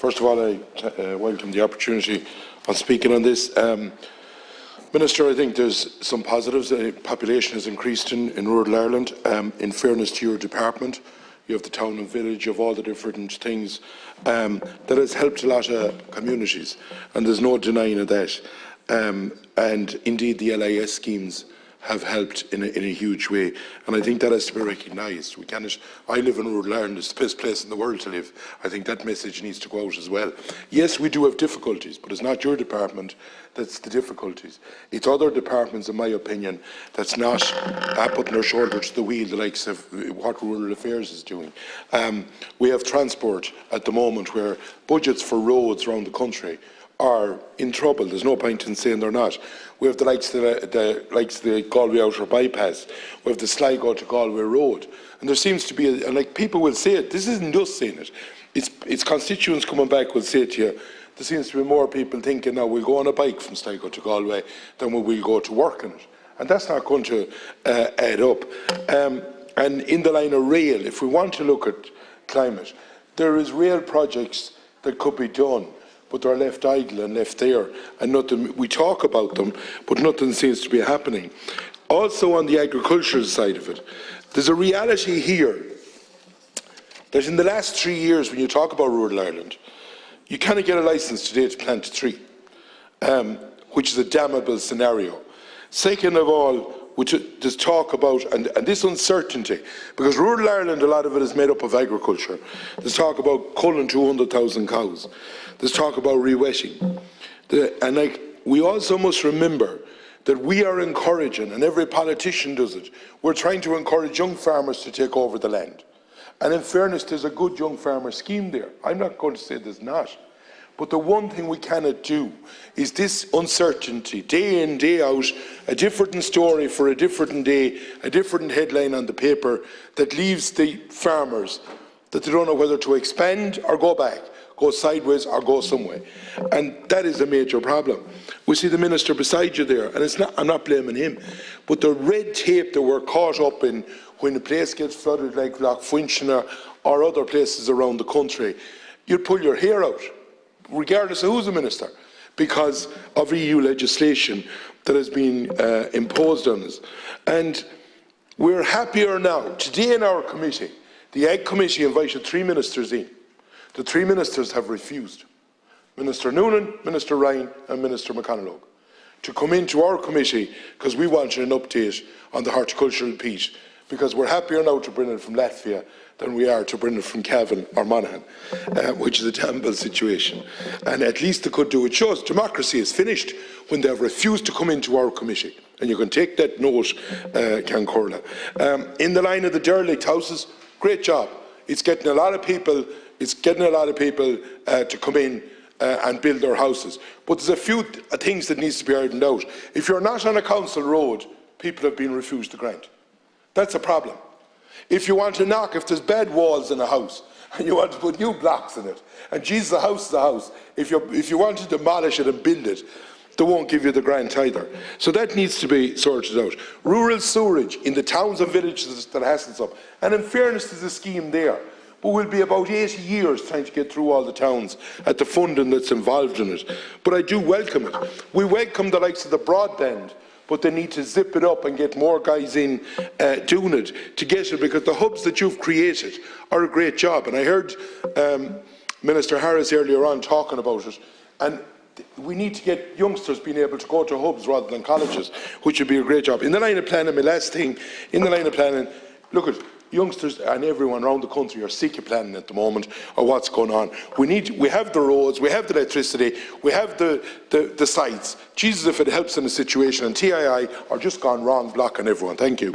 First of all, I welcome the opportunity on speaking on this. Minister, I think there's some positives. The population has increased in rural Ireland. In fairness to your department, you have the town and village, of all the different things. That has helped a lot of communities, and there's no denying of that. And indeed, the LIS schemes have helped in a huge way, and I think that has to be recognised. We cannot. I live in rural Ireland; it's the best place in the world to live. I think that message needs to go out as well. Yes, we do have difficulties, but it's not your department that's the difficulties. It's other departments, in my opinion, that's not putting their shoulder to the wheel, the likes of what Rural Affairs is doing. We have transport at the moment where budgets for roads around the country are in trouble. There's no point in saying they're not. We have the likes of the Galway Outer Bypass. We have the Sligo to Galway Road. And there seems to be, and like people will say it, this isn't just saying it, it's constituents coming back will say to you, there seems to be more people thinking now we'll go on a bike from Sligo to Galway than we will go to work on it. And that's not going to add up. And in the line of rail, if we want to look at climate, there is rail projects that could be done, but they're left idle and left there, and nothing. We talk about them, but nothing seems to be happening. Also, on the agricultural side of it, there's a reality here that in the last 3 years, when you talk about rural Ireland, you cannot get a licence today to plant a tree, which is a damnable scenario. Second of all, there's talk about, and this uncertainty, because rural Ireland, a lot of it is made up of agriculture. There's talk about culling 200,000 cows. There's talk about re-wetting. And we also must remember that we are encouraging, and every politician does it, we're trying to encourage young farmers to take over the land. And in fairness, there's a good young farmer scheme there. I'm not going to say there's not. But the one thing we cannot do is this uncertainty, day in, day out, a different story for a different day, a different headline on the paper that leaves the farmers that they don't know whether to expand or go back, go sideways or go somewhere. And that is a major problem. We see the minister beside you there, and it's not, I'm not blaming him, but the red tape that we're caught up in when a place gets flooded like Lochfuinchina or other places around the country, you'd pull your hair out, regardless of who's the minister, because of EU legislation that has been imposed on us. And we're happier now. Today in our committee, the Ag Committee invited 3 ministers in. The 3 ministers have refused. Minister Noonan, Minister Ryan and Minister McConaughey to come into our committee because we wanted an update on the horticultural piece, because we're happier now to bring it from Latvia than we are to bring it from Cavan or Monaghan, which is a terrible situation. And at least they could do it. Shows democracy is finished when they have refused to come into our committee. And you can take that note, Cancurla. In the line of the derelict houses, great job. It's getting a lot of people. It's getting a lot of people to come in and build their houses. But there's a few things that needs to be ironed out. If you're not on a council road, people have been refused the grant. That's a problem. If you want to knock, if there's bad walls in a house and you want to put new blocks in it, and Jesus, the house is a house, if you want to demolish it and build it, they won't give you the grant either. So that needs to be sorted out. Rural sewerage in the towns and villages that hasn't some. And in fairness, there's a scheme there. But we'll be about 80 years trying to get through all the towns at the funding that's involved in it. But I do welcome it. We welcome the likes of the broadband, but they need to zip it up and get more guys in doing it to get it, because the hubs that you've created are a great job. And I heard Minister Harris earlier on talking about it, and we need to get youngsters being able to go to hubs rather than colleges, which would be a great job. In the line of planning, my last thing, in the line of planning, look at youngsters and everyone around the country are sick of planning at the moment of what's going on. We have the roads, we have the electricity, we have the sites. Jesus, if it helps in the situation, and TII are just gone wrong blocking everyone. Thank you.